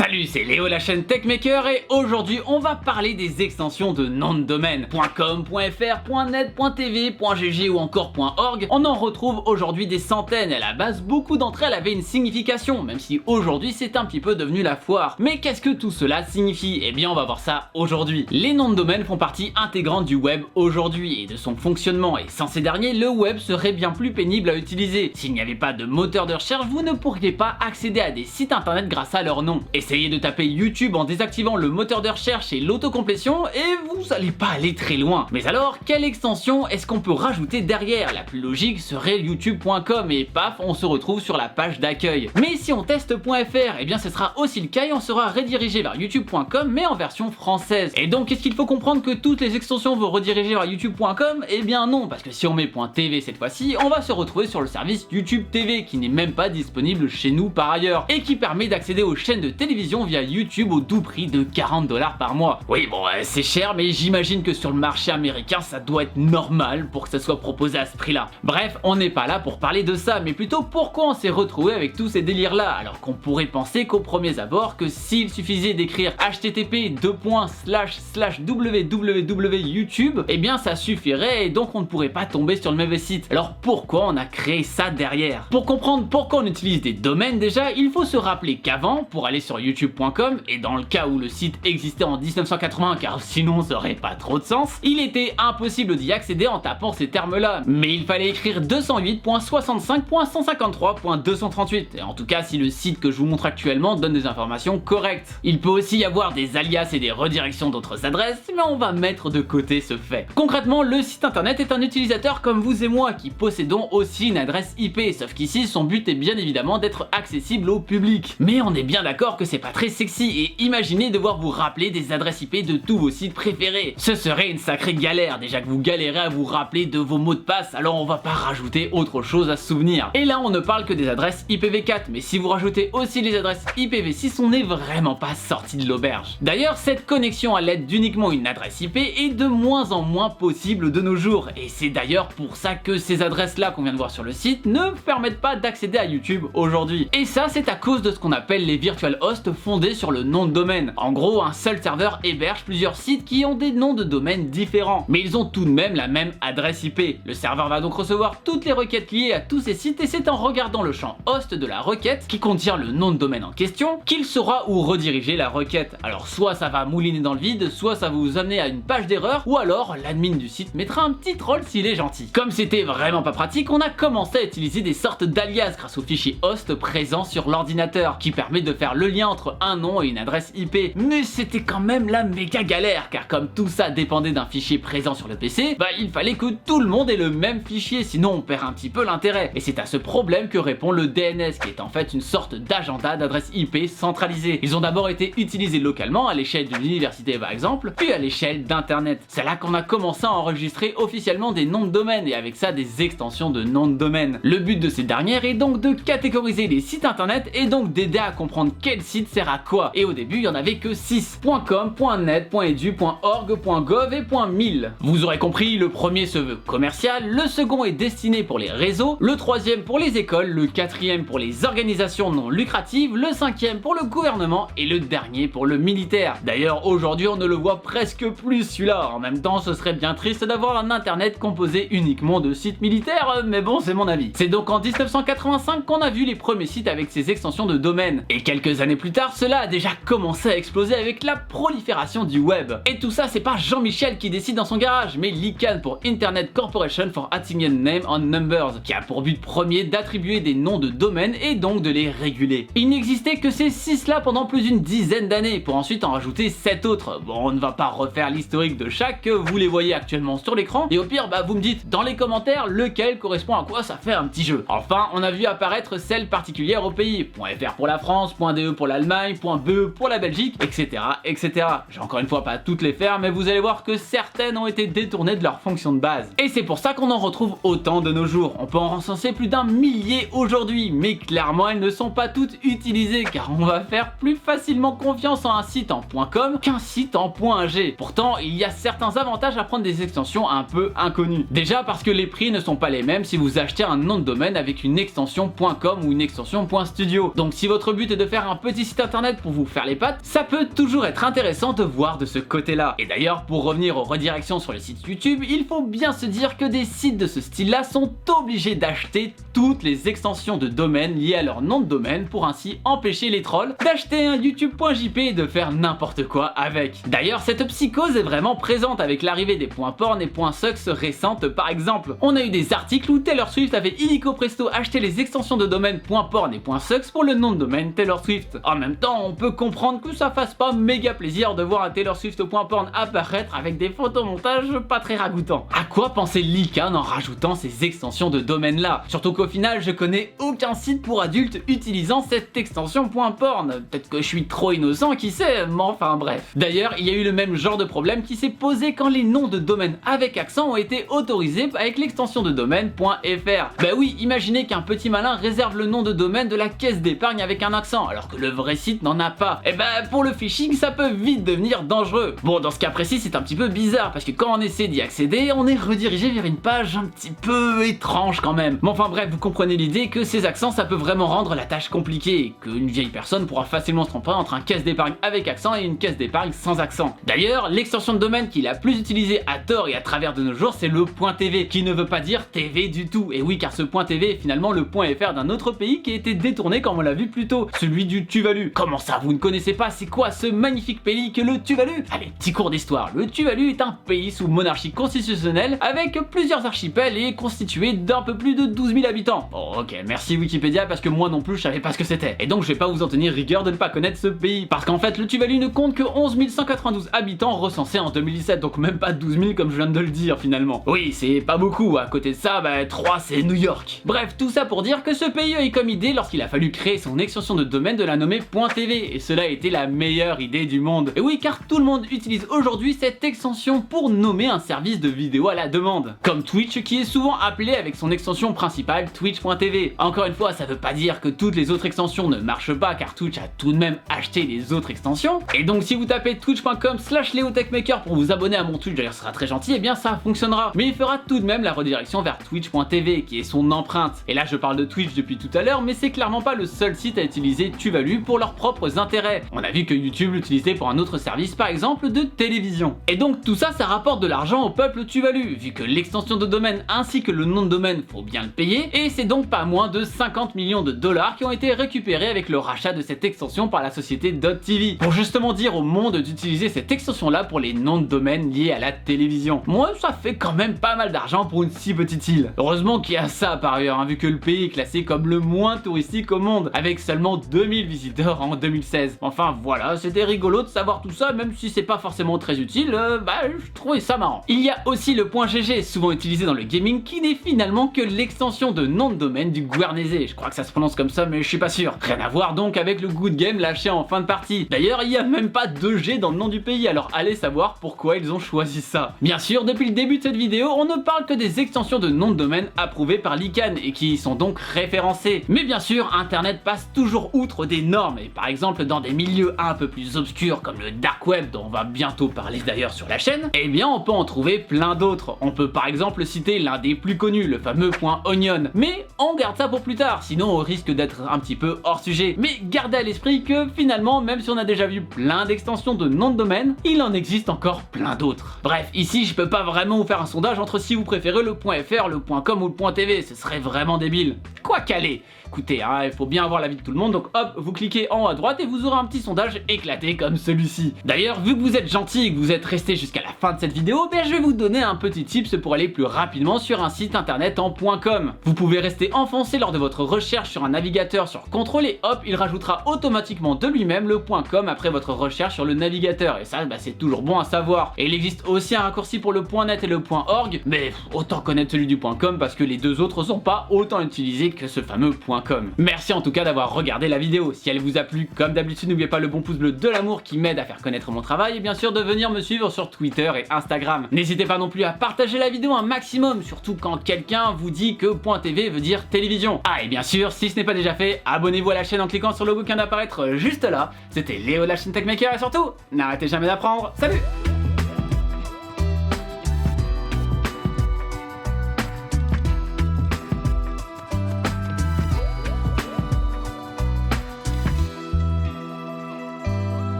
Salut, c'est Léo, la chaîne Techmaker, et aujourd'hui on va parler des extensions de nom de domaine. .com, .fr, .net, .tv, .gg ou encore .org. On en retrouve aujourd'hui des centaines et à la base beaucoup d'entre elles avaient une signification, même si aujourd'hui c'est un petit peu devenu la foire. Mais qu'est-ce que tout cela signifie? Eh bien on va voir ça aujourd'hui. Les noms de domaine font partie intégrante du web aujourd'hui et de son fonctionnement, et sans ces derniers, le web serait bien plus pénible à utiliser. S'il n'y avait pas de moteur de recherche, vous ne pourriez pas accéder à des sites internet grâce à leur nom. Essayez de taper YouTube en désactivant le moteur de recherche et l'autocomplétion et vous allez pas aller très loin. Mais alors, quelle extension est-ce qu'on peut rajouter derrière? La plus logique serait youtube.com et paf, on se retrouve sur la page d'accueil. Mais si on teste .fr, eh bien ce sera aussi le cas et on sera redirigé vers youtube.com mais en version française. Et donc est-ce qu'il faut comprendre que toutes les extensions vont rediriger vers youtube.com? Eh bien non, parce que si on met .tv cette fois-ci, on va se retrouver sur le service YouTube TV qui n'est même pas disponible chez nous par ailleurs et qui permet d'accéder aux chaînes de télévision via YouTube au doux prix de 40 $ par mois. Oui bon, c'est cher, mais j'imagine que sur le marché américain ça doit être normal pour que ça soit proposé à ce prix là. Bref, on n'est pas là pour parler de ça, mais plutôt pourquoi on s'est retrouvé avec tous ces délires là, alors qu'on pourrait penser qu'au premier abord que s'il suffisait d'écrire http://www.youtube, eh bien ça suffirait et donc on ne pourrait pas tomber sur le mauvais site. Alors pourquoi on a créé ça derrière? Pour comprendre pourquoi on utilise des domaines déjà, il faut se rappeler qu'avant, pour aller sur youtube.com, et dans le cas où le site existait en 1980 car sinon ça aurait pas trop de sens, il était impossible d'y accéder en tapant ces termes là, mais il fallait écrire 208.65.153.238, et en tout cas si le site que je vous montre actuellement donne des informations correctes. Il peut aussi y avoir des alias et des redirections d'autres adresses, mais on va mettre de côté ce fait. Concrètement, le site internet est un utilisateur comme vous et moi qui possédons aussi une adresse IP, sauf qu'ici son but est bien évidemment d'être accessible au public. Mais on est bien d'accord que c'est pas très sexy, et imaginez devoir vous rappeler des adresses IP de tous vos sites préférés. Ce serait une sacrée galère, déjà que vous galérez à vous rappeler de vos mots de passe, alors on va pas rajouter autre chose à se souvenir. Et là on ne parle que des adresses IPv4, mais si vous rajoutez aussi les adresses IPv6, on n'est vraiment pas sorti de l'auberge. D'ailleurs, cette connexion à l'aide d'uniquement une adresse IP est de moins en moins possible de nos jours, et c'est d'ailleurs pour ça que ces adresses là qu'on vient de voir sur le site ne permettent pas d'accéder à YouTube aujourd'hui. Et ça c'est à cause de ce qu'on appelle les virtual hosts fondés sur le nom de domaine. En gros, un seul serveur héberge plusieurs sites qui ont des noms de domaine différents, mais ils ont tout de même la même adresse IP. Le serveur va donc recevoir toutes les requêtes liées à tous ces sites, et c'est en regardant le champ host de la requête qui contient le nom de domaine en question qu'il saura où rediriger la requête. Alors soit ça va mouliner dans le vide, soit ça va vous amener à une page d'erreur, ou alors l'admin du site mettra un petit troll s'il est gentil. Comme c'était vraiment pas pratique, on a commencé à utiliser des sortes d'alias grâce au fichier host présent sur l'ordinateur, qui permet de faire le lien entre un nom et une adresse IP. Mais c'était quand même la méga galère, car comme tout ça dépendait d'un fichier présent sur le PC, il fallait que tout le monde ait le même fichier, sinon on perd un petit peu l'intérêt. Et c'est à ce problème que répond le DNS, qui est en fait une sorte d'agenda d'adresse IP centralisé. Ils ont d'abord été utilisés localement à l'échelle d'une université par exemple, puis à l'échelle d'internet. C'est là qu'on a commencé à enregistrer officiellement des noms de domaine, et avec ça des extensions de noms de domaine. Le but de ces dernières est donc de catégoriser les sites internet et donc d'aider à comprendre quel site sert à quoi. Et au début, il n'y en avait que 6. .com, .net, .edu, .org, .gov et .mil. Vous aurez compris, le premier se veut commercial, le second est destiné pour les réseaux, le troisième pour les écoles, le quatrième pour les organisations non lucratives, le cinquième pour le gouvernement et le dernier pour le militaire. D'ailleurs, aujourd'hui, on ne le voit presque plus celui-là. En même temps, ce serait bien triste d'avoir un internet composé uniquement de sites militaires, mais bon, c'est mon avis. C'est donc en 1985 qu'on a vu les premiers sites avec ces extensions de domaine. Et quelques années plus tard, cela a déjà commencé à exploser avec la prolifération du web. Et tout ça, c'est pas Jean-Michel qui décide dans son garage, mais l'ICANN pour Internet Corporation for Attributing Name and Numbers, qui a pour but premier d'attribuer des noms de domaine et donc de les réguler. Il n'existait que ces 6 là pendant plus d'une dizaine d'années, pour ensuite en rajouter 7 autres. Bon, on ne va pas refaire l'historique de chaque, vous les voyez actuellement sur l'écran, et au pire, vous me dites dans les commentaires lequel correspond à quoi, ça fait un petit jeu. Enfin, on a vu apparaître celles particulières au pays, .fr pour la France, .de pour l'Allemagne, .be pour la Belgique, etc. etc. J'ai encore une fois pas toutes les faire, mais vous allez voir que certaines ont été détournées de leur fonction de base. Et c'est pour ça qu'on en retrouve autant de nos jours. On peut en recenser plus d'1 millier aujourd'hui, mais clairement elles ne sont pas toutes utilisées, car on va faire plus facilement confiance en un site en .com qu'un site en .ag. Pourtant, il y a certains avantages à prendre des extensions un peu inconnues. Déjà parce que les prix ne sont pas les mêmes si vous achetez un nom de domaine avec une extension .com ou une extension .studio. Donc si votre but est de faire un petit sites internet pour vous faire les pattes, ça peut toujours être intéressant de voir de ce côté-là. Et d'ailleurs, pour revenir aux redirections sur le site YouTube, il faut bien se dire que des sites de ce style-là sont obligés d'acheter toutes les extensions de domaine liées à leur nom de domaine pour ainsi empêcher les trolls d'acheter un youtube.jp et de faire n'importe quoi avec. D'ailleurs, cette psychose est vraiment présente avec l'arrivée des .porn et .sucks récentes par exemple. On a eu des articles où Taylor Swift avait illico presto acheté les extensions de domaine .porn et .sucks pour le nom de domaine Taylor Swift. En même temps, on peut comprendre que ça fasse pas méga plaisir de voir un Taylor Swift .porn apparaître avec des photomontages pas très ragoûtants. À quoi pensait Lycan en rajoutant ces extensions de domaine là? Surtout qu'au final, je connais aucun site pour adultes utilisant cette extension .porn. Peut-être que je suis trop innocent, qui sait, mais enfin bref. D'ailleurs, il y a eu le même genre de problème qui s'est posé quand les noms de domaine avec accent ont été autorisés avec l'extension de domaine .fr. Bah oui, imaginez qu'un petit malin réserve le nom de domaine de la caisse d'épargne avec un accent, alors que le vrai site n'en a pas. Et bah pour le phishing, ça peut vite devenir dangereux. Bon, dans ce cas précis, c'est un petit peu bizarre, parce que quand on essaie d'y accéder, on est redirigé vers une page un petit peu étrange quand même. Mais enfin bref, vous comprenez l'idée que ces accents, ça peut vraiment rendre la tâche compliquée, et qu'une vieille personne pourra facilement se tromper entre un caisse d'épargne avec accent et une caisse d'épargne sans accent. D'ailleurs, l'extension de domaine qui est la plus utilisée à tort et à travers de nos jours, c'est le .tv, qui ne veut pas dire TV du tout. Et oui, car ce .tv est finalement le .fr d'un autre pays qui a été détourné comme on l'a vu plus tôt, celui du Tuvalu. Comment ça, vous ne connaissez pas c'est quoi ce magnifique pays que le Tuvalu? Allez, petit cours d'histoire. Le Tuvalu est un pays sous monarchie constitutionnelle avec plusieurs archipels et constitué d'un peu plus de 12 000 habitants. Bon, ok, merci Wikipédia parce que moi non plus je savais pas ce que c'était. Et donc je vais pas vous en tenir rigueur de ne pas connaître ce pays. Parce qu'en fait, le Tuvalu ne compte que 11 192 habitants recensés en 2017, donc même pas 12 000 comme je viens de le dire finalement. Oui, c'est pas beaucoup, à côté de ça, 3 c'est New York. Bref, tout ça pour dire que ce pays a eu comme idée lorsqu'il a fallu créer son extension de domaine de la nommer .tv, et cela a été la meilleure idée du monde. Et oui, car tout le monde utilise aujourd'hui cette extension pour nommer un service de vidéo à la demande. Comme Twitch qui est souvent appelé avec son extension principale Twitch.tv. Encore une fois, ça veut pas dire que toutes les autres extensions ne marchent pas, car Twitch a tout de même acheté les autres extensions. Et donc si vous tapez twitch.com/leotechmaker pour vous abonner à mon Twitch, d'ailleurs ce sera très gentil, et bien ça fonctionnera. Mais il fera tout de même la redirection vers twitch.tv qui est son empreinte. Et là je parle de Twitch depuis tout à l'heure, mais c'est clairement pas le seul site à utiliser Tuvalu pour leurs propres intérêts. On a vu que YouTube l'utilisait pour un autre service, par exemple de télévision. Et donc tout ça, ça rapporte de l'argent au peuple Tuvalu, vu que l'extension de domaine ainsi que le nom de domaine, faut bien le payer, et c'est donc pas moins de 50 millions de dollars qui ont été récupérés avec le rachat de cette extension par la société .tv, pour justement dire au monde d'utiliser cette extension là pour les noms de domaine liés à la télévision. Moi, ça fait quand même pas mal d'argent pour une si petite île. Heureusement qu'il y a ça par ailleurs, vu que le pays est classé comme le moins touristique au monde, avec seulement 2000 visiteurs en 2016. Enfin voilà, c'était rigolo de savoir tout ça, même si c'est pas forcément très utile, je trouvais ça marrant. Il y a aussi le .gg, souvent utilisé dans le gaming, qui n'est finalement que l'extension de nom de domaine du Guernesey. Je crois que ça se prononce comme ça, mais je suis pas sûr. Rien à voir donc avec le Good Game lâché en fin de partie. D'ailleurs, il y a même pas de G dans le nom du pays, alors allez savoir pourquoi ils ont choisi ça. Bien sûr, depuis le début de cette vidéo, on ne parle que des extensions de nom de domaine approuvées par l'ICANN et qui sont donc référencées. Mais bien sûr, Internet passe toujours outre des normes, et par exemple dans des milieux un peu plus obscurs comme le dark web, dont on va bientôt parler d'ailleurs sur la chaîne, eh bien on peut en trouver plein d'autres. On peut par exemple citer l'un des plus connus, le fameux .onion. Mais on garde ça pour plus tard, sinon on risque d'être un petit peu hors sujet. Mais gardez à l'esprit que finalement, même si on a déjà vu plein d'extensions de nom de domaine, il en existe encore plein d'autres. Bref, ici je peux pas vraiment vous faire un sondage entre si vous préférez le .fr, le .com ou le .tv, ce serait vraiment débile. Quoi qu'aller. Écoutez, il faut bien avoir l'avis de tout le monde, donc hop, vous cliquez en haut à droite et vous aurez un petit sondage éclaté comme celui-ci. D'ailleurs, vu que vous êtes gentil et que vous êtes resté jusqu'à la fin de cette vidéo, je vais vous donner un petit tips pour aller plus rapidement sur un site internet en .com. Vous pouvez rester enfoncé lors de votre recherche sur un navigateur sur CTRL et hop, il rajoutera automatiquement de lui-même le .com après votre recherche sur le navigateur, et ça, c'est toujours bon à savoir. Et il existe aussi un raccourci pour le .net et le .org, mais autant connaître celui du .com parce que les deux autres sont pas autant utilisés que ce fameux .com. Merci en tout cas d'avoir regardé la vidéo. Si elle vous a plu, comme d'habitude, n'oubliez pas le bon pouce bleu de l'amour qui m'aide à faire connaître mon travail, et bien sûr de venir me suivre sur Twitter et Instagram. N'hésitez pas non plus à partager la vidéo un maximum, surtout quand quelqu'un vous dit que .tv veut dire télévision. Ah, et bien sûr, si ce n'est pas déjà fait, abonnez-vous à la chaîne en cliquant sur le logo qui vient d'apparaître juste là. C'était Léo de la chaîne Techmaker, et surtout, n'arrêtez jamais d'apprendre. Salut!